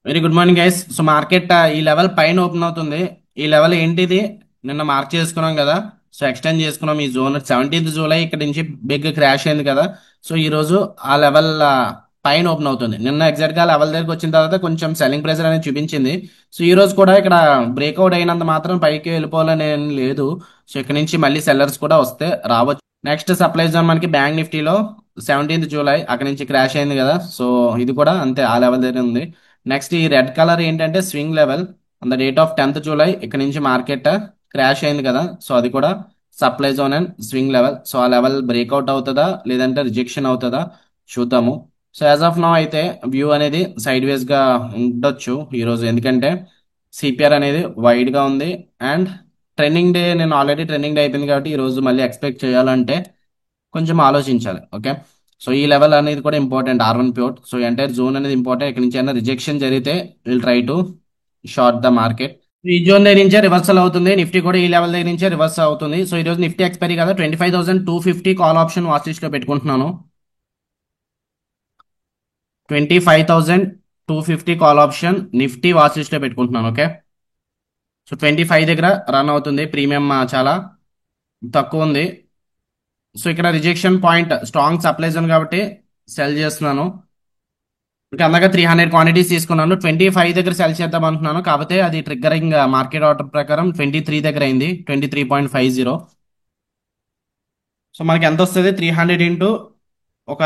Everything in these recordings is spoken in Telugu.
Very good morning guys. So market ఈ లెవెల్ పైన ఓపెన్ అవుతుంది. ఈ లెవెల్ ఏంటిది? నిన్న మార్క్ చేసుకున్నాం కదా. సో ఎక్స్టెండ్ చేసుకున్నాం ఈ జోన్ 17th జూలై ఇక్కడ నుంచి బిగ్ క్రాష్ అయింది కదా. సో ఈ రోజు ఆ లెవెల్ పైన ఓపెన్ అవుతుంది. నిన్న ఎగ్జాక్ట్ గా లెవెల్ దగ్గరికి వచ్చిన తర్వాత కొంచెం సెల్లింగ్ ప్రెజర్ అనేది చూపించింది. సో ఈ రోజు కూడా ఇక్కడ బ్రేక్అవుట్ అయినంత మాత్రం పైకి వెళ్ళిపోవాలని ఏం లేదు. సో ఇక్కడ నుంచి మళ్ళీ సెల్లర్స్ కూడా వస్తే రావచ్చు. నెక్స్ట్ సప్లై జోన్ మనకి బ్యాంక్ నిఫ్టీలో 17th జూలై అక్కడ నుంచి క్రాష్ అయింది కదా. సో ఇది కూడా అంతే, ఆ లెవెల్ దగ్గర ఉంది. నెక్స్ట్ ఈ రెడ్ కలర్ ఏంటంటే swing level. On the date of 10th July ఇక్కడ నుంచి మార్కెట్ క్రాష్ అయింది కదా. సో అది కూడా supply zone and swing level. So ఆ లెవెల్ బ్రేక్అవుట్ అవుతుందా లేదంటే రిజెక్షన్ అవుతుందా చూద్దాము. సో యాజ్ ఆఫ్ నౌ అయితే వ్యూ అనేది సైడ్ వేస్ గా ఉండొచ్చు ఈరోజు, ఎందుకంటే సిపిఆర్ అనేది వైడ్ గా ఉంది. అండ్ ట్రెండింగ్ డే, నేను ఆల్రెడీ ట్రెండింగ్ డే అయిపోయింది కాబట్టి ఈ రోజు మళ్ళీ ఎక్స్పెక్ట్ చేయాలంటే కొంచెం ఆలోచించాలి. ఓకే. సో ఈ లెవెల్ అనేది కూడా important, R1 pure. So entire zone అనేది ఇంపార్టెంట్. ఇక్కడ నుంచి అయినా రిజెక్షన్ జరిగితే will try to short the market. ఈ జోన్ దగ్గర నుంచే రివర్సల్ అవుతుంది. నిఫ్టీ కూడా ఈ లెవెల్ దగ్గర నుంచే రివర్స్ అవుతుంది. సో ఈ రోజు నిఫ్టీ ఎక్స్పైరీ కదా, 25,250 కాల్ ఆప్షన్ వాచ్ లిస్ట్ లో పెట్టుకుంటున్నాను. 25,250 call option Nifty watch list లో పెట్టుకుంటున్నాను. ఓకే. సో 25 దగ్గర రన్ అవుతుంది. ప్రీమియం చాలా తక్కువ ఉంది. సో ఇక్కడ rejection point strong supply zone కాబట్టి సెల్ చేస్తున్నాను. ఇంకా అందాక 300 క్వాంటిటీస్ తీసుకున్నాను. 25 దగ్గర సెల్ చేద్దాం అనుకున్నాను, కాకపోతే అది ట్రిగ్గరింగ్ మార్కెట్ ఆర్డర్ ప్రకారం 23 దగ్గర అయింది, 23.50. సో మనకి ఎంత వస్తుంది? 300 ఇంటూ ఒక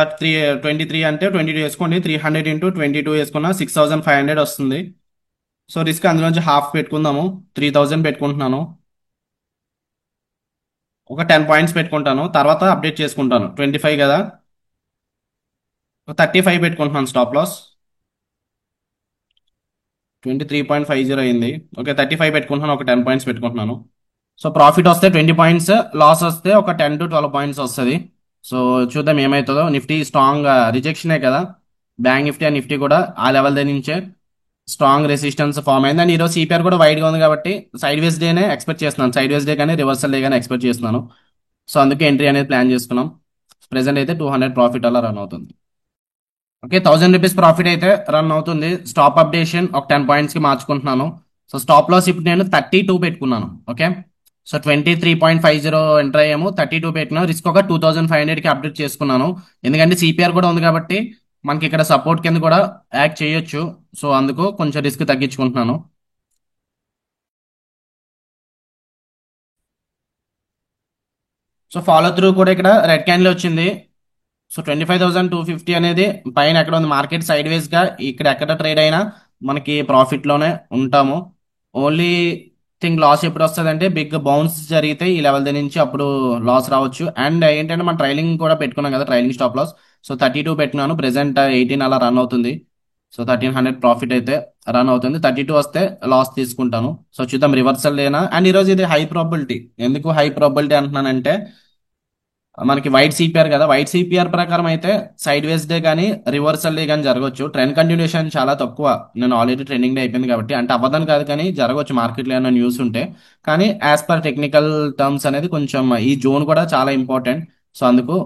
23 అంటే 22 వేసుకోండి. 300 ఇంటూ 22 వేసుకున్నా 6,500 వస్తుంది. సో రిస్క్ అందులోంచి హాఫ్ పెట్టుకుందాము. 3,000 పెట్టుకుంటున్నాను. ఒక 10 పాయింట్స్ పెట్టుకుంటాను, తర్వాత అప్డేట్ చేసుకుంటాను. 25 కదా, 35 పెట్టుకుంటున్నాను స్టాప్ లాస్. 23.50 అయింది. ఓకే, 35 పెట్టుకుంటున్నాను, ఒక 10 పాయింట్స్ పెట్టుకుంటున్నాను. సో ప్రాఫిట్ వస్తే 20 పాయింట్స్, లాస్ వస్తే ఒక 10 to 12 పాయింట్స్ వస్తుంది. సో చూద్దాం ఏమవుతుందో. నిఫ్టీ స్ట్రాంగ్ రిజెక్షనే కదా, బ్యాంక్ నిఫ్టీ అండ్ నిఫ్టీ కూడా ఆ లెవెల్ దగ్గర నుంచే స్ట్రాంగ్ రెసిస్టెన్స్ ఫామ్ అయింది. అండ్ ఈరోజు సిపిఆర్ కూడా వైడ్ గా ఉంది కాబట్టి సైడ్ వేస్ డేనే ఎక్స్పెక్ట్ చేస్తున్నాను. సైడ్ వేస్ డే కానీ రివర్సల్ డే కానీ ఎక్స్పెక్ట్ చేస్తున్నాను. సో అందుకే ఎంట్రీ అనేది ప్లాన్ చేసుకున్నాం. ప్రెసెంట్ అయితే 200 ప్రాఫిట్ అలా రన్ అవుతుంది. ఓకే, 1000 రూపీస్ ప్రాఫిట్ అయితే రన్ అవుతుంది. స్టాప్ అప్డేషన్ ఒక 10 పాయింట్స్ కి మార్చుకుంటున్నాను. సో స్టాప్ లాస్ ఇప్పుడు నేను 32 పెట్టుకున్నాను. ఓకే. సో 23.50 ఎంటర్ అయ్యాము, 32 పెట్టినా రిస్క్ ఒక 2,500 కి అప్డేట్ చేసుకున్నాను. ఎందుకంటే సిపిఆర్ కూడా ఉంది కాబట్టి మనకి ఇక్కడ సపోర్ట్ కింద కూడా యాక్ట్ చేయొచ్చు. సో అందుకు కొంచెం రిస్క్ తగ్గించుకుంటున్నాను. సో ఫాలో త్రూ కూడా ఇక్కడ రెడ్ క్యాండిల్ వచ్చింది. సో 25,250 అనేది పైన ఎక్కడ ఉంది, మార్కెట్ సైడ్ వేస్ గా ఇక్కడ ఎక్కడ ట్రేడ్ అయినా మనకి ప్రాఫిట్ లోనే ఉంటాము. ఓన్లీ థింగ్ లాస్ ఎప్పుడు వస్తుంది అంటే బిగ్ బౌన్స్ జరిగితే ఈ లెవెల్ దగ్గర నుంచి అప్పుడు లాస్ రావచ్చు. అండ్ ఏంటంటే మనం ట్రైలింగ్ కూడా పెట్టుకున్నాం కదా, ట్రైలింగ్ స్టాప్ లాస్. సో 32 పెట్టినాను, ప్రెసెంట్ 18 అలా రన్ అవుతుంది. సో 1,300 ప్రాఫిట్ అయితే రన్ అవుతుంది. 32 వస్తే లాస్ తీసుకుంటాను. సో చూద్దాం రివర్సల్ లేనా. అండ్ ఈరోజు ఇది హై ప్రాబిలిటీ. ఎందుకు హై ప్రాబిలిటీ అంటున్నానంటే మనకి వైట్ సిపిఆర్ కదా, వైట్ సిపిఆర్ ప్రకారం అయితే సైడ్ వేస్ డే కానీ రివర్సల్ డే కానీ జరగవచ్చు. ట్రెండ్ కంటిన్యూషన్ చాలా తక్కువ. నేను ఆల్రెడీ ట్రెండింగ్ డే అయిపోయింది కాబట్టి, అంటే అవ్వదని కాదు కానీ జరగవచ్చు మార్కెట్లో ఏమైనా న్యూస్ ఉంటే. కానీ యాజ్ పర్ టెక్నికల్ టర్మ్స్ అనేది కొంచెం ఈ జోన్ కూడా చాలా ఇంపార్టెంట్. సో అందుకు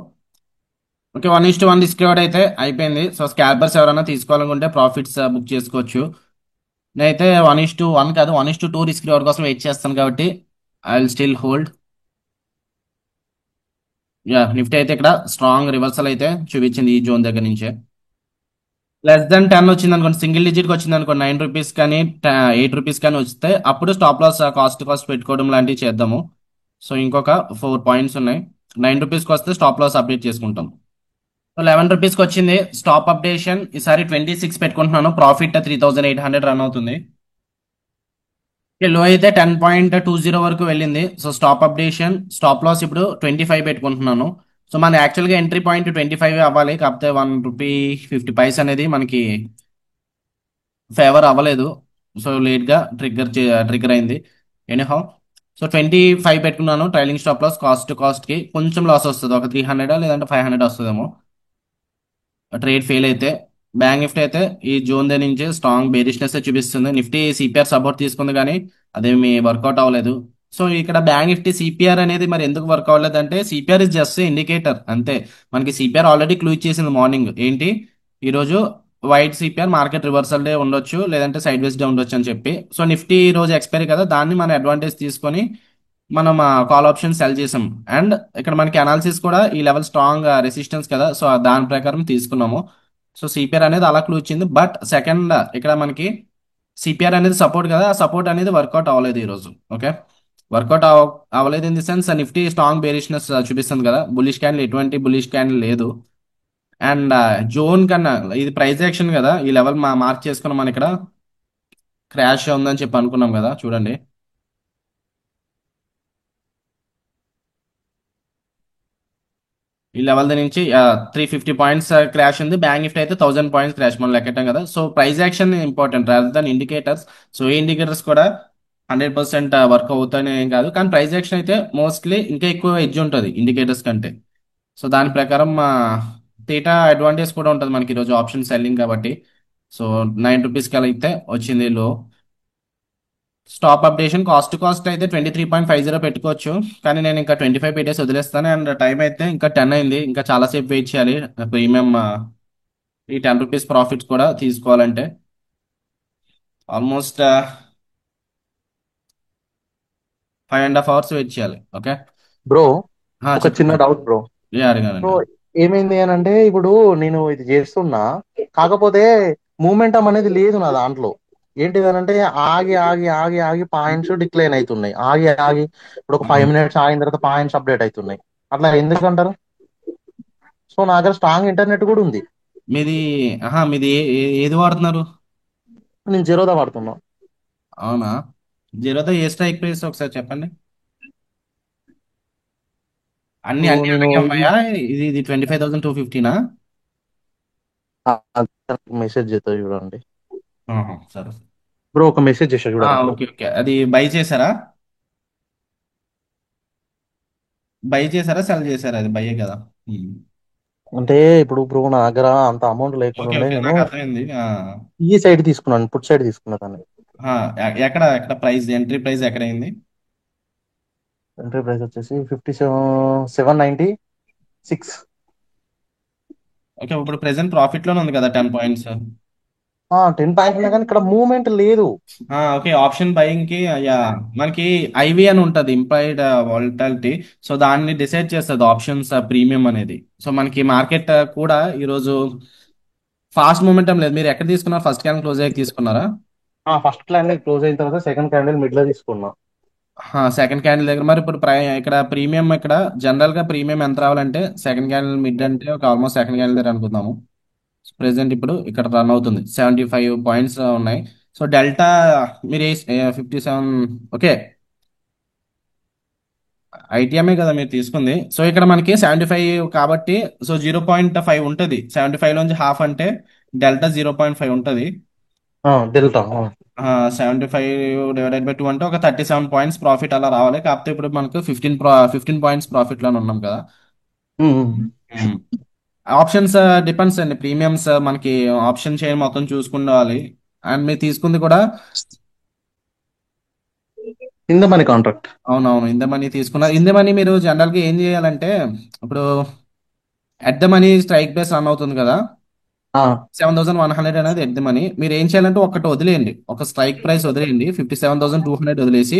ఓకే, 1:1 రిస్క్ అయితే అయిపోయింది. సో స్కాల్పర్స్ ఎవరైనా తీసుకోవాలనుకుంటే ప్రాఫిట్స్ బుక్ చేసుకోవచ్చు. నేనైతే 1:1 కాదు, 1:2 రిస్క్ కోసం వెయిట్ చేస్తాను కాబట్టి I will still hold. Yeah, Nifty అయితే ఇక్కడ స్ట్రాంగ్ రివర్సల్ అయితే చూపించింది ఈ జోన్ దగ్గర నుంచే. less than 10 వచ్చింది అనుకోండి, సింగిల్ డిజిట్ వచ్చింది అనుకోండి, 9 రూపీస్ కానీ 8 రూపీస్ కానీ వస్తే అప్పుడు స్టాప్ లాస్ కాస్ట్ పెట్టుకోవడం లాంటివి చేద్దాము. సో ఇంకొక 4 పాయింట్స్ ఉన్నాయి. 9 రూపీస్కి వస్తే స్టాప్ లాస్ అప్డేట్ చేసుకుంటాం. సో 11 రూపీస్కి వచ్చింది స్టాప్ అప్డేషన్. ఈసారి 26 పెట్టుకుంటున్నాను. ప్రాఫిట్ 3,800 రన్ అవుతుంది. లో అయితే 10.20 వరకు వెళ్ళింది. So stop updation, stop loss ఇప్పుడు 25 పెట్టుకుంటున్నాను. సో మన యాక్చువల్గా ఎంట్రీ పాయింట్ 25 అవ్వాలి, కాకపోతే ₹1.50 అనేది మనకి ఫేవర్ అవ్వలేదు. సో లేట్ గా ట్రిగ్గర్ అయింది. ఎనీహౌ, సో 25 పెట్టుకున్నాను. ట్రైలింగ్ స్టాప్ లాస్ కాస్ట్ కి కొంచెం లాస్ వస్తుంది, ఒక 300 లేదంటే 500 వస్తుందేమో ట్రేడ్ ఫెయిల్ అయితే. బ్యాంక్ నిఫ్టీ అయితే ఈ జోన్ దగ్గర నుంచి స్ట్రాంగ్ బేరిష్నెస్ చూపిస్తుంది. నిఫ్టీ సిపిఆర్ సపోర్ట్ తీసుకుంది కానీ అదేమి వర్కౌట్ అవ్వలేదు. సో ఇక్కడ బ్యాంక్ నిఫ్టీ సిపిఆర్ అనేది మరి ఎందుకు వర్క్ అవ్వలేదు అంటే సిపిఆర్ ఇస్ జస్ట్ ఇండికేటర్ అంతే. మనకి సిపిఆర్ ఆల్రెడీ క్లూ ఇచ్చేసింది మార్నింగ్. ఏంటి ఈరోజు white CPR market reversal day ఉండొచ్చు, లేదంటే సైడ్ వేస్ డే ఉండొచ్చు అని చెప్పి. సో నిఫ్టీ రోజు ఎక్స్పైరీ కదా, దాన్ని మన అడ్వాంటేజ్ తీసుకొని మనం కాల్ ఆప్షన్ సెల్ చేసాం. అండ్ ఇక్కడ మనకి అనాలిసిస్ కూడా ఈ లెవెల్ స్ట్రాంగ్ రెసిస్టెన్స్ కదా, సో దాని ప్రకారం తీసుకున్నాము. సో సిపిఆర్ అనేది అలా క్లూ ఇచ్చింది. బట్ సెకండ్ ఇక్కడ మనకి సిపిఆర్ అనేది సపోర్ట్ కదా, ఆ సపోర్ట్ అనేది వర్కౌట్ అవ్వలేదు ఈ రోజు. ఓకే, వర్కౌట్ అవ్వలేదు in the sense Nifty strong bearishness చూపిస్తుంది కదా, బులిష్ క్యాండిల్ ఎటువంటి బులిష్ క్యాండిల్ లేదు. అండ్ జోన్ కన్నా ఇది ప్రైస్ యాక్షన్ కదా, ఈ లెవెల్ మార్క్ చేసుకున్నాం మనం ఇక్కడ. క్రాష్ ఉందని చెప్పి అనుకున్నాం కదా, చూడండి ఈ లెవెల్ నుంచి 350 పాయింట్స్ క్రాష్ ఉంది. బ్యాంక్ నిఫ్టీ అయితే 1000 పాయింట్స్ క్రాష్ మనం లెక్కటాం కదా. So price action important rather than indicators. So ఈ ఇండికేటర్స్ కూడా 100% వర్క్ అవుతాయని ఏం కాదు, కానీ ప్రైస్ యాక్షన్ అయితే మోస్ట్లీ ఇంకా ఎక్కువ ఎడ్జ్ ఉంటుంది ఇండికేటర్స్ కంటే. సో దాని ప్రకారం థీటా అడ్వాంటేజ్ కూడా ఉంటుంది మనకి ఈరోజు ఆప్షన్ సెల్లింగ్ కాబట్టి. సో 9 రూపీస్కి అలా అయితే వచ్చింది లో. Stop updation cost to cost అయితే 23.50 పెట్టుకోవచ్చు, కానీ నేను ఇంకా 25 పెట్టేసి వదిలేస్తాను. అండ్ టైం అయితే ఇంకా 10 అయింది, ఇంకా చాలాసేపు వెయిట్ చేయాలి ప్రీమియం ఈ 10 రూపీస్ ప్రాఫిట్స్ కూడా తీసుకోవాలంటే. ఆల్మోస్ట్ 5.5 అవర్స్ వెయిట్ చేయాలి. ఓకే, బ్రో, ఒక చిన్న చెప్పండి. Doubt bro. ఏ బ్రో, అడగాలండి. ఏమైంది అని అంటే ఇప్పుడు నేను ఇది చేస్తున్నా, కాకపోతే మూమెంటం అనేది లేదు నా దాంట్లో. ఏంటిది అని అంటే ఆగి ఆగి ఆగి ఆగి పాయింట్స్ డిక్లైన్ అవుతున్నాయి, ఆగి ఆగి. ఇప్పుడు ఒక 5 మినిట్స్ ఆగిన తర్వాత పాయింట్స్ అప్డేట్ అవుతున్నాయి. అట్లా ఎందుకంటారు? సో నా దగ్గర స్ట్రాంగ్ ఇంటర్నెట్ కూడా ఉంది. మీది మీది ఏది వాడుతున్నారు? నేను జీరోదా వాడుతున్నా. అవునా, జీరోదా ఏ స్ట్రైక్ ప్రైస్ ఒకసారి చెప్పండి. అన్ని ఇప్పుడు అన్ని నేను అలాగే ఉన్నాయా? ఇది ఇది 25,250నా? మెసేజ్ చేస్తా చూడండి. సరే. బ్రో, ఒక మెసేజ్ చేసా చూడరా. ఓకే ఓకే, అది బై చేశారా? బై చేశారా సెల్ చేశారా? అది బయ్యే కదా. ఉమ్. అంటే ఇప్పుడు బ్రో నా దగ్గర అంత అమౌంట్ లేకుండా ఓకే ఉండే ఓకే, నేను నాకు అర్థమైంది. ఈ సైడ్ తీసుకున్నాను, పుట్ సైడ్ తీసుకున్నా దాన్ని. ఎక్కడ ఎక్కడ ప్రైస్, ఎంట్రీ ప్రైస్ ఎక్కడ అయింది? ఎంట్రీ ప్రైస్ వచ్చేసి 57,796. ఓకే, ఇప్పుడు ప్రెసెంట్ ప్రాఫిట్ లోనే ఉంది కదా 10 పాయింట్స్. 10 పాయింట్స్ ఉన్నా కానీ ఇక్కడ మూవ్మెంట్ లేదు. ఓకే, ఆప్షన్ బయింగ్ కి మనకి ఐవి అని ఉంటది, ఇంప్లాయిడ్ వాలటాలిటీ. సో దాన్ని డిసైడ్ చేస్తుంది ఆప్షన్స్ ప్రీమియం అనేది. సో మనకి మార్కెట్ కూడా ఈరోజు ఫాస్ట్ మూమెంటం లేదు. మీరు ఎక్కడ తీసుకున్నారు? ఫస్ట్ క్యాండిల్ క్లోజ్ అయ్యాక తీసుకున్నారా? ఫస్ట్ క్యాండిల్ క్లోజ్ అయిన తర్వాత సెకండ్ క్యాండిల్ మిడ్ లో తీసుకున్నా. సెకండ్ క్యాండిల్ దగ్గర మరి ఇప్పుడు ఇక్కడ ప్రీమియం, ఇక్కడ జనరల్ గా ప్రీమియం ఎంత రావాలంటే సెకండ్ క్యాండిల్ మిడ్ అంటే ఒక ఆల్మోస్ట్ సెకండ్ క్యాండిల్ దగ్గర అనుకుందాము. ప్రెసెంట్ ఇప్పుడు ఇక్కడ రన్ అవుతుంది, 75 పాయింట్స్ ఉన్నాయి. సో డెల్టా మీరు 57. ఓకే, ఐటీఎంఏ కదా మీరు తీసుకుంది. సో ఇక్కడ మనకి 75 కాబట్టి, సో 0.5 ఉంటుంది. 75 లోంచి హాఫ్ అంటే డెల్టా 0.5 ఉంటుంది. డెల్టా. 75/2 అంటే ఒక 37 పాయింట్స్ ప్రాఫిట్ అలా రావాలి. కాకపోతే ఇప్పుడు మనకు 15 పాయింట్స్ ప్రాఫిట్ లోనే ఉన్నాం కదా. ఆప్షన్స్ డిపెండ్స్ అండి, ప్రీమియమ్స్ మనకి ఆప్షన్ చైన్ మొత్తం చూసుకుండాలి. అండ్ మీరు తీసుకుంది కూడా. In the money contract. అవునవును, ఇంద మనీ తీసుకున్నారు. ఇంద మనీ మీరు జనరల్ గా ఏం చేయాలంటే, ఇప్పుడు at the money strike base run అవుతుంది కదా, 7100 అనేది ఎట్ ద మనీ. మీరు ఏం చేయాలంటే ఒకటి వదిలేయండి, ఒక స్ట్రైక్ ప్రైస్ వదిలేయండి, 57,200 వదిలేసి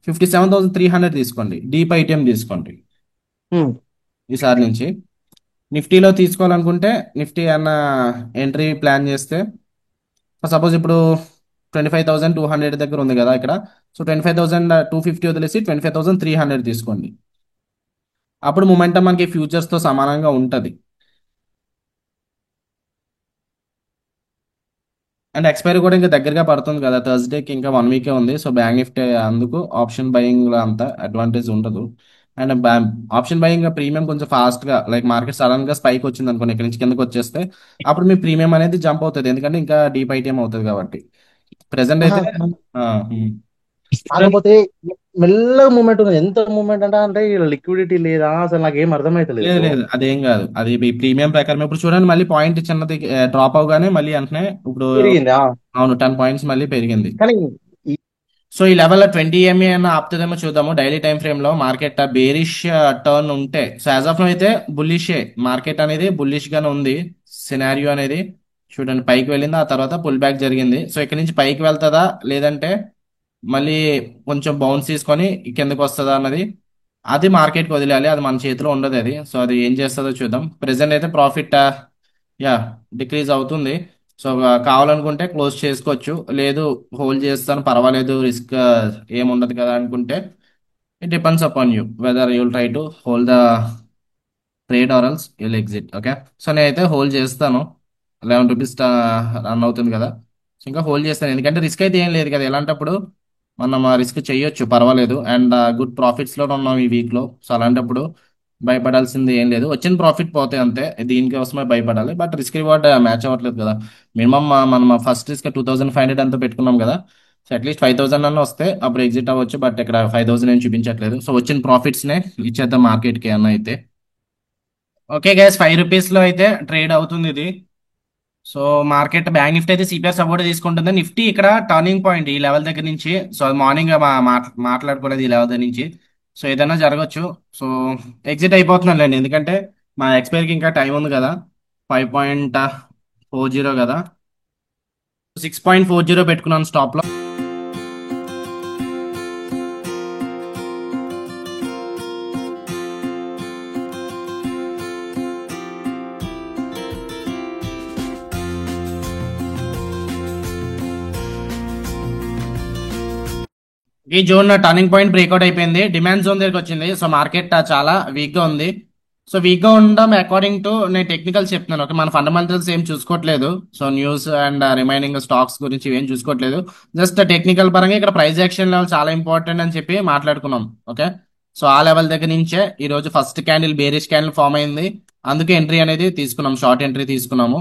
57,300 తీసుకోండి. డీప్ ఐటీఎం తీసుకోండి ఈసారి నుంచి. నిఫ్టీలో తీసుకోవాలనుకుంటే నిఫ్టీ అన్న ఎంట్రీ ప్లాన్ చేస్తే, సపోజ్ ఇప్పుడు 25,200 దగ్గర ఉంది కదా ఇక్కడ. సో 25,250 వదిలేసి 25,300 తీసుకోండి. అప్పుడు మొమెంటం మనకి ఫ్యూచర్స్ తో సమానంగా ఉంటది. అండ్ ఎక్స్పైరీ కూడా ఇంకా దగ్గరగా పడుతుంది కదా, థర్స్డేకి ఇంకా 1 వీకే ఉంది. సో బ్యాంక్ నిఫ్టీ అందుకు ఆప్షన్ బయింగ్ లో అంత అడ్వాంటేజ్ ఉండదు. అండ్ ఆప్షన్ బయింగ్ ప్రీమియం కొంచెం ఫాస్ట్ గా, లైక్ మార్కెట్ సడన్ గా స్పైక్ వచ్చింది అనుకోండి, ఇక్కడ నుంచి కిందకి వచ్చేస్తే అప్పుడు మీ ప్రీమియం అనేది జంప్ అవుతుంది, ఎందుకంటే ఇంకా డీప్ ఐటీఎం అవుతుంది కాబట్టి. ప్రెసెంట్ అయితే ఆ, ఉమ్. కాకపోతే మెల్లగా మూమెంట్ ఉంది. ఎంత మూమెంట్ అంటే అంటే లిక్విడిటీ లేదా అసలు నాకు ఏం అర్థమైతలేదు లేదు బ్రో. లేదు, అదేం కాదు. అది మీ ప్రీమియం ప్రకారం ఇప్పుడు చూడండి, మళ్ళీ పాయింట్ చిన్నది డ్రాప్ అవగానే మళ్ళీ వెంటనే ఇప్పుడు పెరిగింది. అవును 10 పాయింట్స్ మళ్ళీ పెరిగింది. కానీ ఈ- సో ఈ లెవెల్ 20 MA అన్న ఆపుతుందేమో చూద్దాము. డైలీ టైం ఫ్రేమ్ లో మార్కెట్ బేరిష్ టర్న్ ఉంటే, సో యాజ్ ఆఫ్ నో అయితే బుల్లిషే మార్కెట్ అనేది, బుల్లిష్ గానే ఉంది సినారియో అనేది. చూడండి పైకి వెళ్ళింది, ఆ తర్వాత పుల్ బ్యాక్ జరిగింది. సో ఇక్కడ నుంచి పైకి వెళ్తుందా, లేదంటే మళ్ళీ కొంచెం బౌన్స్ తీసుకొని కిందకి వస్తుందా అన్నది, అది మార్కెట్కి వదిలేయాలి. అది మన చేతిలో ఉండదు అది. సో అది ఏం చేస్తుందో చూద్దాం. ప్రెసెంట్ అయితే ప్రాఫిట్ యా డిక్రీజ్ అవుతుంది. సో కావాలనుకుంటే క్లోజ్ చేసుకోవచ్చు, లేదు హోల్డ్ చేస్తాను పర్వాలేదు, రిస్క్ ఏముండదు కదా అనుకుంటే, it depends upon you whether you'll try to hold the trade or else you'll exit. Okay, so నేనైతే హోల్డ్ చేస్తాను. 11 రూపీస్ రన్ అవుతుంది కదా, సో ఇంకా హోల్డ్ చేస్తాను. ఎందుకంటే రిస్క్ అయితే ఏం లేదు కదా, ఎలాంటప్పుడు మనం ఆ రిస్క్ చేయొచ్చు పర్వాలేదు. అండ్ గుడ్ ప్రాఫిట్స్లో ఉన్నాం ఈ వీక్లో. సో అలాంటప్పుడు భయపడాల్సింది ఏం లేదు. వచ్చిన ప్రాఫిట్ పోతే అంతే, దీనికోసమే భయపడాలి. బట్ రిస్క్ రివార్డ్ మ్యాచ్ అవ్వట్లేదు కదా. మినిమం మనం ఫస్ట్ రిస్క్ 2500 అంతా పెట్టుకున్నాం కదా. సో అట్లీస్ట్ 5000 అన్న వస్తే అప్పుడు ఎగ్జిట్ అవ్వచ్చు. బట్ ఇక్కడ 5000 ఏం చూపించట్లేదు. సో వచ్చిన ప్రాఫిట్స్నే ఇచ్చేద్దాం మార్కెట్కి అన్న అయితే. ఓకే గైస్, 5 రూపీస్లో అయితే ట్రేడ్ అవుతుంది ఇది. సో మార్కెట్ బ్యాంక్ నిఫ్టీ అయితే సిపిఆర్ సపోర్ట్ తీసుకుంటుంది. నిఫ్టీ ఇక్కడ టర్నింగ్ పాయింట్ ఈ లెవెల్ దగ్గర నుంచి. సో అది మార్నింగ్ మాట్లాడుకోలేదు ఈ లెవెల్ దగ్గర నుంచి. సో ఏదైనా జరగచ్చు. సో ఎగ్జిట్ అయిపోతున్నానులేండి, ఎందుకంటే మా ఎక్స్పైర్కి ఇంకా టైం ఉంది కదా. 5.40 కదా, 6.40 పెట్టుకున్నాను స్టాప్ లో. ఈ జోన్ టర్నింగ్ పాయింట్ బ్రేక్అవుట్ అయిపోయింది, డిమాండ్ జోన్ దగ్గరికి వచ్చింది. సో మార్కెట్ చాలా వీక్ గా ఉంది. సో వీక్ గా ఉండడం అకార్డింగ్ టు నేను టెక్నికల్స్ చెప్తున్నాను. ఓకే, మన ఫండమెంటల్స్ ఏం చూసుకోవట్లేదు. So news and remaining stocks గురించి ఏం చూసుకోవట్లేదు. జస్ట్ టెక్నికల్ పరంగా ఇక్కడ ప్రైస్ యాక్షన్ లెవెల్ చాలా ఇంపార్టెంట్ అని చెప్పి మాట్లాడుకున్నాం. ఓకే, సో ఆ లెవెల్ దగ్గర నుంచే ఈ రోజు first candle bearish candle form అయింది. అందుకే ఎంట్రీ అనేది తీసుకున్నాం, షార్ట్ ఎంట్రీ తీసుకున్నాము.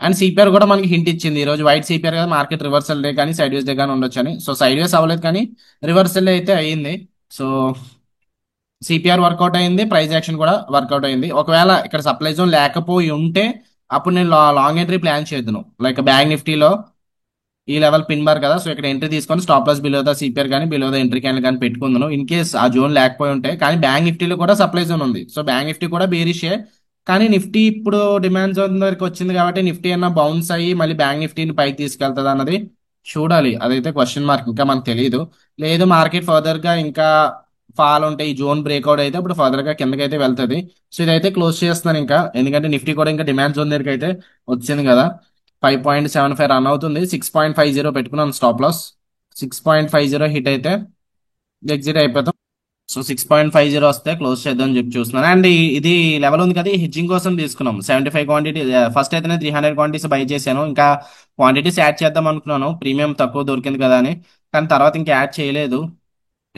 అండ్ సిపిఆర్ కూడా మనకి హింట్ ఇచ్చింది. ఈ రోజు వైట్ సిపిఆర్ కదా, మార్కెట్ రివర్సల్ డే కానీ సైడ్ వేస్ డే కానీ ఉండొచ్చు అని. సో సైడ్ వేస్ అవ్వలేదు కానీ రివర్సల్ అయితే అయ్యింది. సో సిపిఆర్ వర్కౌట్ అయింది, ప్రైస్ యాక్షన్ కూడా వర్కౌట్ అయింది. ఒకవేళ ఇక్కడ సప్లై జోన్ లేకపోయి ఉంటే అప్పుడు నేను లాంగ్ ఎంట్రీ ప్లాన్ చేద్దును. లైక్ బ్యాంక్ నిఫ్టీలో ఈ లెవెల్ పిన్ బార్ కదా, సో ఇక్కడ ఎంట్రీ తీసుకొని stop loss below the CPR కానీ బిలో ద ఎంట్రీ క్యాండిల్ కానీ పెట్టుకుందాను, ఇన్ కేస్ ఆ జోన్ లేకపోయి ఉంటే. కానీ బ్యాంక్ నిఫ్టీలో కూడా సప్లై జోన్ ఉంది. సో బ్యాంక్ నిఫ్టీ కూడా బేరిషే. కానీ నిఫ్టీ ఇప్పుడు డిమాండ్ జోన్ దగ్గరికి వచ్చింది కాబట్టి నిఫ్టీ అన్న బౌన్స్ అయ్యి మళ్ళీ బ్యాంక్ నిఫ్టీని పైకి తీసుకెళ్తుంది అన్నది చూడాలి. అదైతే క్వశ్చన్ మార్క్, ఇంకా మనకు తెలియదు. లేదు మార్కెట్ ఫర్దర్ గా ఇంకా ఫాల్ ఉంటే ఈ జోన్ బ్రేక్అవుట్ అయితే ఇప్పుడు ఫర్దర్ గా కిందకి అయితే వెళ్తుంది. సో ఇదైతే క్లోజ్ చేస్తున్నాను ఇంకా, ఎందుకంటే నిఫ్టీ కూడా ఇంకా డిమాండ్ జోన్ దగ్గరికి అయితే వచ్చింది కదా. 5.75 రన్ అవుతుంది, 6.50 పెట్టుకున్నాను స్టాప్ లాస్. 6.50 హిట్ అయితే ఎగ్జిట్ అయిపోతాం. సో 6.50 వస్తే క్లోజ్ చేద్దాం అని చెప్పి చూస్తున్నాను. అండ్ ఇది లెవెల్ ఉంది కదా, హెడ్జింగ్ కోసం తీసుకున్నాం 75 క్వాంటిటీ. ఫస్ట్ అయితే 300 క్వాంటిటీస్ బై చేశాను, ఇంకా క్వాంటిటీస్ యాడ్ చేద్దాం అనుకున్నాను ప్రీమియం తక్కువ దొరికింది కదా అని. కానీ తర్వాత ఇంకా యాడ్ చేయలేదు,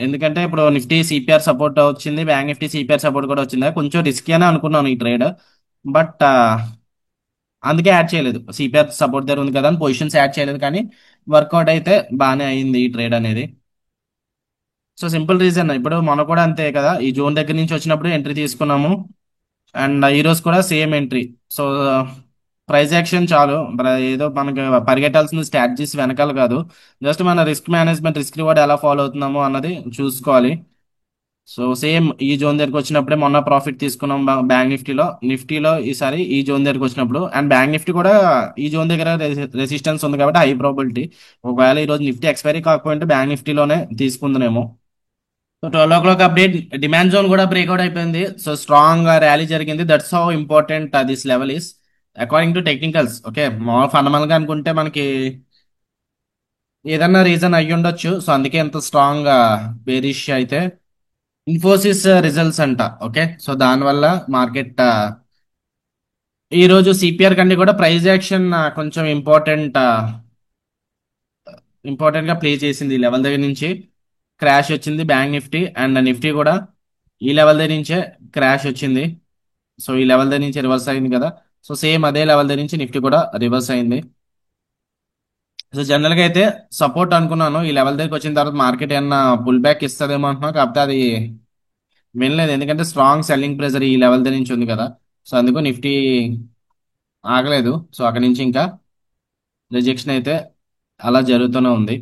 ఎందుకంటే ఇప్పుడు నిఫ్టీ సిపిఆర్ సపోర్ట్ వచ్చింది, బ్యాంక్ నిఫ్టీ సిపిఆర్ సపోర్ట్ కూడా వచ్చింది. కొంచెం రిస్కీ అని అనుకున్నాను ఈ ట్రేడ్. బట్ అందుకే యాడ్ చేయలేదు. సిపిఆర్ సపోర్ట్ దగ్గర ఉంది కదా అని పొజిషన్స్ యాడ్ చేయలేదు. కానీ వర్కౌట్ అయితే బాగానే అయింది ఈ ట్రేడ్ అనేది. సో సింపుల్ రీజన్, ఇప్పుడు మనం కూడా అంతే కదా, ఈ జోన్ దగ్గర నుంచి వచ్చినప్పుడు ఎంట్రీ తీసుకున్నాము. అండ్ ఈ రోజు కూడా same entry. So price action చాలు, ఏదో మనకి పరిగెట్టాల్సిన స్ట్రాటజీస్ వెనకాల కాదు. జస్ట్ మన రిస్క్ మేనేజ్మెంట్, రిస్క్ రివార్డ్ ఎలా ఫాలో అవుతున్నామో అన్నది చూసుకోవాలి. సో సేమ్ ఈ జోన్ దగ్గరకు వచ్చినప్పుడే మొన్న ప్రాఫిట్ తీసుకున్నాం బ్యాంక్ నిఫ్టీలో. నిఫ్టీలో ఈసారి ఈ జోన్ దగ్గరకు వచ్చినప్పుడు, అండ్ బ్యాంక్ నిఫ్టీ కూడా ఈ జోన్ దగ్గర రెసిస్టెన్స్ ఉంది కాబట్టి హై ప్రాబిలిటీ. ఒకవేళ ఈ రోజు నిఫ్టీ ఎక్స్పైరీ కాకపోతే బ్యాంక్ నిఫ్టీలోనే తీసుకుందానేమో. So 12 o'clock update, demand zone కూడా బ్రేక్అవుట్ అయిపోయింది. సో స్ట్రాంగ్ ర్యాలీ జరిగింది. That's how important this level is according to technicals. Okay, మామూలు ఫండమెంటల్ గా అనుకుంటే మనకి ఏదన్నా రీజన్ అయ్యి ఉండొచ్చు. సో అందుకే ఎంత స్ట్రాంగ్ బేరిష్ అయితే ఇన్ఫోసిస్ రిజల్ట్స్ అంట. ఓకే, సో దానివల్ల మార్కెట్ ఈ రోజు సిపిఆర్ కంటే కూడా ప్రైస్ యాక్షన్ కొంచెం ఇంపార్టెంట్ గా ప్లే చేసింది. ఈ లెవెల్ దగ్గర నుంచి క్రాష్ వచ్చింది బ్యాంక్ నిఫ్టీ, అండ్ నిఫ్టీ కూడా ఈ లెవెల్ దగ్గర నుంచే క్రాష్ వచ్చింది. సో ఈ లెవెల్ దగ్గర నుంచి రివర్స్ అయింది కదా. సో సేమ్ అదే లెవెల్ దగ్గర నుంచి నిఫ్టీ కూడా రివర్స్ అయింది. సో జనరల్ గా అయితే సపోర్ట్ అనుకున్నాను, ఈ లెవెల్ దగ్గరికి వచ్చిన తర్వాత మార్కెట్ ఏమన్నా పుల్ బ్యాక్ ఇస్తుందేమో అనుకున్నా. కాకపోతే అది వినలేదు, ఎందుకంటే స్ట్రాంగ్ సెల్లింగ్ ప్రెజర్ ఈ లెవెల్ దగ్గర నుంచి ఉంది కదా. సో అందుకు నిఫ్టీ ఆగలేదు. సో అక్కడి నుంచి ఇంకా రిజెక్షన్ అయితే అలా జరుగుతూనే ఉంది.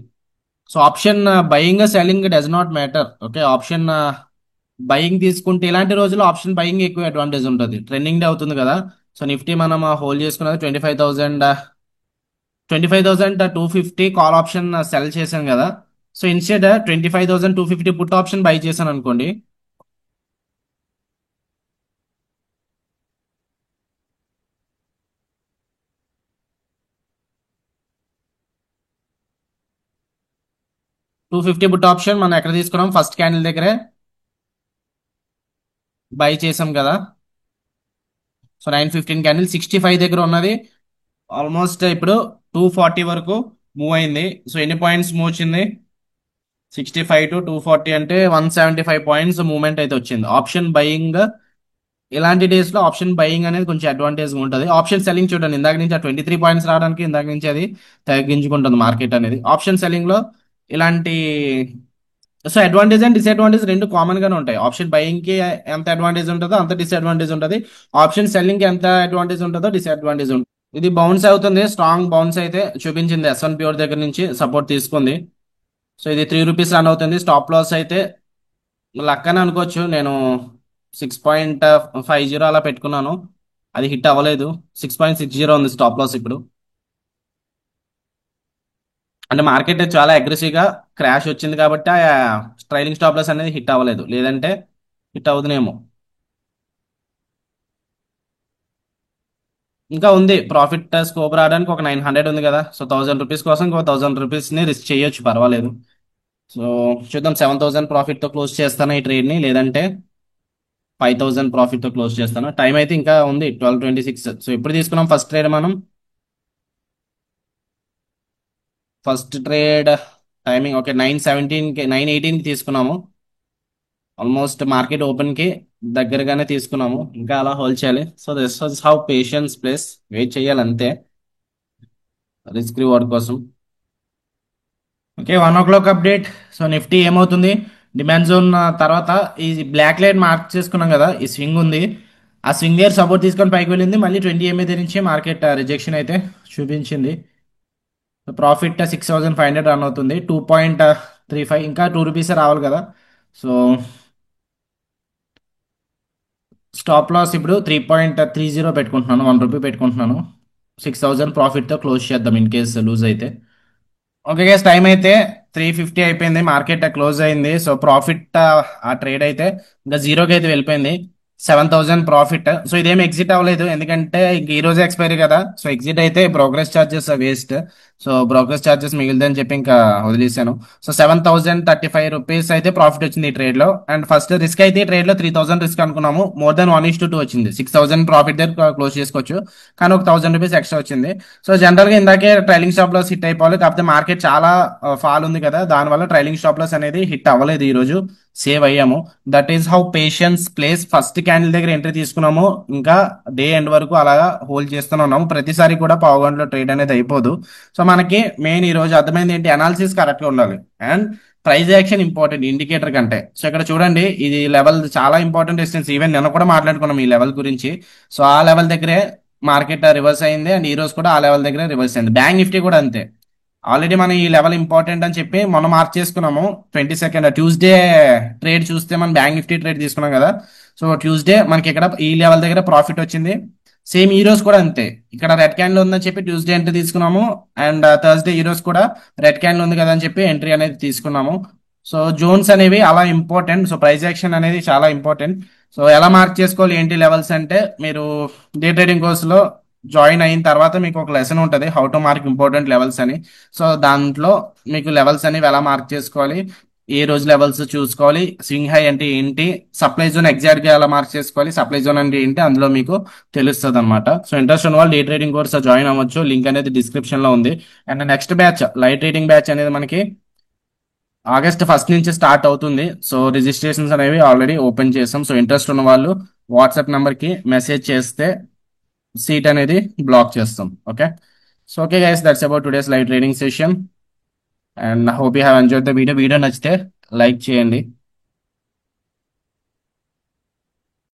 So option buying selling does not matter. Okay, option buying తీసుకుంటే ఇలాంటి రోజుల్లో ఆప్షన్ బయింగ్ ఎక్కువ అడ్వాంటేజ్ ఉంటుంది. ట్రెండింగ్ డే అవుతుంది కదా. సో నిఫ్టీ మనం హోల్డ్ చేసుకున్నది 25,000 25,250 కాల్ ఆప్షన్ సెల్ చేశాను కదా. So instead 25,250 put option by చేశాను అనుకోండి. 250 పుట్ ఆప్షన్ మనం ఎక్కడ తీసుకున్నాం, ఫస్ట్ క్యాండిల్ దగ్గరే బై చేసాం కదా. సో 9:15 క్యాండిల్ 65 దగ్గర ఉన్నది. ఆల్మోస్ట్ ఇప్పుడు 240 వరకు మూవ్ అయింది. సో ఎన్ని పాయింట్స్ మూవ్ వచ్చింది, 65 to 240 అంటే 175 పాయింట్స్ మూవ్మెంట్ అయితే వచ్చింది. ఆప్షన్ బయింగ్ ఇలాంటి డేస్ లో ఆప్షన్ బయింగ్ అనేది కొంచెం అడ్వాంటేజ్ ఉంటుంది. ఆప్షన్ సెల్లింగ్ చూడండి, ఇందాక నుంచి ఆ 23 పాయింట్స్ రావడానికి ఇందాక నుంచి అది తగ్గించుకుంటుంది మార్కెట్ అనేది. ఆప్షన్ సెల్లింగ్ లో ఇలాంటి, సో అడ్వాంటేజ్ అండ్ డిసడ్వాంటేజ్ రెండు కామన్ గానే ఉంటాయి. ఆప్షన్ బయింగ్ కి ఎంత అడ్వాంటేజ్ ఉంటుందో అంత డిసడ్వాంటేజ్ ఉంటుంది. ఆప్షన్ సెల్లింగ్ కి ఎంత అడ్వాంటేజ్ ఉంటుందో డిసడ్వాంటేజ్ ఉంటుంది. ఇది బౌన్స్ అవుతుంది, స్ట్రాంగ్ బౌన్స్ అయితే చూపించింది. S1 ప్యూర్ దగ్గర నుంచి సపోర్ట్ తీసుకుంది. సో ఇది ₹3 రన్ అవుతుంది. స్టాప్ లాస్ అయితే లక్ అని అనుకోవచ్చు. నేను 6.50 అలా పెట్టుకున్నాను, అది హిట్ అవ్వలేదు. 6.60 ఉంది స్టాప్ లాస్ ఇప్పుడు. అంటే మార్కెట్ చాలా అగ్రెసివ్ గా క్రాష్ వచ్చింది కాబట్టి ఆ ట్రైలింగ్ స్టాప్ లాస్ అనేది హిట్ అవ్వలేదు, లేదంటే హిట్ అవుతుందేమో. ఇంకా ఉంది ప్రాఫిట్ స్కోప్ రావడానికి, ఒక 900 ఉంది కదా. సో ₹1,000 కోసం ఇంకో ₹1,000 ని రిస్క్ చేయొచ్చు, పర్వాలేదు. సో చూద్దాం, 7,000 ప్రాఫిట్ తో క్లోజ్ చేస్తాను ఈ ట్రేడ్ ని, లేదంటే 5,000 ప్రాఫిట్ తో క్లోజ్ చేస్తాను. టైం అయితే ఇంకా ఉంది, 12:26. సో ఎప్పుడు తీసుకున్నాం ఫస్ట్ ట్రేడ్ మనం, ఫస్ట్ ట్రేడ్ టైమింగ్ ఓకే 9:17కి 9:18కి తీసుకున్నాము. ఆల్మోస్ట్ మార్కెట్ ఓపెన్ కి దగ్గరగానే తీసుకున్నాము, ఇంకా అలా హోల్డ్ చేయాలి. So this was how patience plays, wait చేయాలి అంతే రిస్క్ రివార్డ్ కోసం. Okay, 1 o'clock update. So Nifty ఏమవుతుంది, డిమాండ్ జోన్ తర్వాత ఈ బ్లాక్ లైన్ మార్క్ చేసుకున్నాం కదా, ఈ స్వింగ్ ఉంది. ఆ స్వింగ్ దగ్గర సపోర్ట్ తీసుకొని పైకి వెళ్ళింది, మళ్ళీ 20 MA దగ్గర నుంచి మార్కెట్ రిజెక్షన్ అయితే చూపించింది. ప్రాఫిట్ 6,500 రన్ అవుతుంది, 2.35, ఇంకా ₹2 రావాలి కదా. సో స్టాప్ లాస్ ఇప్పుడు 3.30 పెట్టుకుంటున్నాను, ₹1 పెట్టుకుంటున్నాను. 6,000 ప్రాఫిట్తో క్లోజ్ చేద్దాం ఇన్ కేస్ లూజ్ అయితే. ఓకే గైస్, టైం అయితే 3:50 అయిపోయింది, మార్కెట్ క్లోజ్ అయింది. సో ప్రాఫిట్ ఆ ట్రేడ్ అయితే ఇంకా జీరోకి అయితే వెళ్ళిపోయింది, 7,000 ప్రాఫిట్. సో ఇదేం ఎగ్జిట్ అవ్వలేదు, ఎందుకంటే ఇంక ఈ రోజే ఎక్స్పైరీ కదా. సో ఎగ్జిట్ అయితే progress charges waste. So progress charges మిగిలిందని చెప్పి ఇంకా వదిలేసాను. సో ₹7,035 అయితే ప్రాఫిట్ వచ్చింది ఈ ట్రేడ్ లో. అండ్ ఫస్ట్ రిస్క్ అయితే ఈ ట్రేడ్ లో 3,000 రిస్క్ అనుకున్నాము, మోర్ దెన్ 1:2 వచ్చింది. 6,000 ప్రాఫిట్ దగ్గర క్లోజ్ చేసుకోవచ్చు, కానీ ఒక ₹1,000 ఎక్స్ట్రా వచ్చింది. సో జనరల్ గా ఇందాకే ట్రైలింగ్ స్టాప్ లాస్ హిట్ అయిపోవాలి, కాకపోతే మార్కెట్ చాలా ఫాల్ ఉంది కదా, దానివల్ల ట్రైలింగ్ స్టాప్ లాస్ అనేది హిట్ అవ్వలేదు, ఈ రోజు సేవ్ అయ్యాము. That is how patience place. First candle దగ్గర ఎంట్రీ తీసుకున్నాము, ఇంకా డే ఎండ్ వరకు అలాగా హోల్డ్ చేస్తూనే ఉన్నాము. ప్రతిసారి కూడా పావు గంటలో ట్రేడ్ అనేది అయిపోదు. సో మనకి మెయిన్ ఈ రోజు అర్థమైంది ఏంటి, అనాలిసిస్ కరెక్ట్ గా ఉండాలి and price action important indicator కంటే. సో ఇక్కడ చూడండి, ఇది లెవెల్ చాలా ఇంపార్టెంట్ డిస్టెన్స్. ఈవెన్ నిన్న కూడా మాట్లాడుకున్నాం ఈ లెవెల్ గురించి. సో ఆ లెవెల్ దగ్గరే మార్కెట్ రివర్స్ అయింది, అండ్ ఈ రోజు కూడా ఆ లెవెల్ దగ్గర రివర్స్ అయింది. బ్యాంక్ నిఫ్టీ కూడా అంతే. ఆల్రెడీ మనం ఈ లెవెల్ ఇంపార్టెంట్ అని చెప్పి మనం మార్క్ చేసుకున్నాము. 22nd ట్యూస్డే ట్రేడ్ చూస్తే మనం బ్యాంక్ నిఫ్టీ ట్రేడ్ తీసుకున్నాం కదా. సో ట్యూస్డే మనకి ఇక్కడ ఈ లెవెల్ దగ్గర ప్రాఫిట్ వచ్చింది. సేమ్ ఈ రోజు కూడా అంతే, ఇక్కడ రెడ్ క్యాండిల్ ఉందని చెప్పి ట్యూస్డే ఎంట్రీ తీసుకున్నాము, అండ్ థర్స్డే ఈ రోజు కూడా రెడ్ క్యాండిల్ ఉంది కదా అని చెప్పి ఎంట్రీ అనేది తీసుకున్నాము. సో జోన్స్ అనేవి అలా ఇంపార్టెంట్. సో ప్రైస్ యాక్షన్ అనేది చాలా ఇంపార్టెంట్. సో ఎలా మార్క్ చేసుకోవాలి ఏంటి లెవెల్స్ అంటే, మీరు డే ట్రేడింగ్ కోర్స్ లో జాయిన్ అయిన తర్వాత మీకు ఒక లెసన్ ఉంటుంది, how to mark important levels అని. సో దాంట్లో మీకు లెవెల్స్ అనేవి ఎలా మార్క్ చేసుకోవాలి, ఏ రోజు లెవెల్స్ చూసుకోవాలి, స్వింగ్ హై అంటే ఏంటి, సప్లై జోన్ ఎగ్జాక్ట్ గా ఎలా మార్క్ చేసుకోవాలి, సప్లై జోన్ అంటే ఏంటి, అందులో మీకు తెలుస్తుంది అనమాట. సో ఇంట్రెస్ట్ ఉన్న వాళ్ళు డే ట్రేడింగ్ కోర్స్ జాయిన్ అవ్వచ్చు, లింక్ అనేది డిస్క్రిప్షన్ లో ఉంది. And next batch light trading batch అనేది మనకి August 1st నుంచి స్టార్ట్ అవుతుంది. సో రిజిస్ట్రేషన్స్ అనేవి ఆల్రెడీ ఓపెన్ చేసాం. సో ఇంట్రెస్ట్ ఉన్న వాళ్ళు వాట్సాప్ నెంబర్ కి మెసేజ్ చేస్తే సీట్ అనేది బ్లాక్ చేస్తాం. Okay, so okay guys, that's about today's live trading session, and hope you have enjoyed the video. Video నచ్చితే లైక్ చేయండి.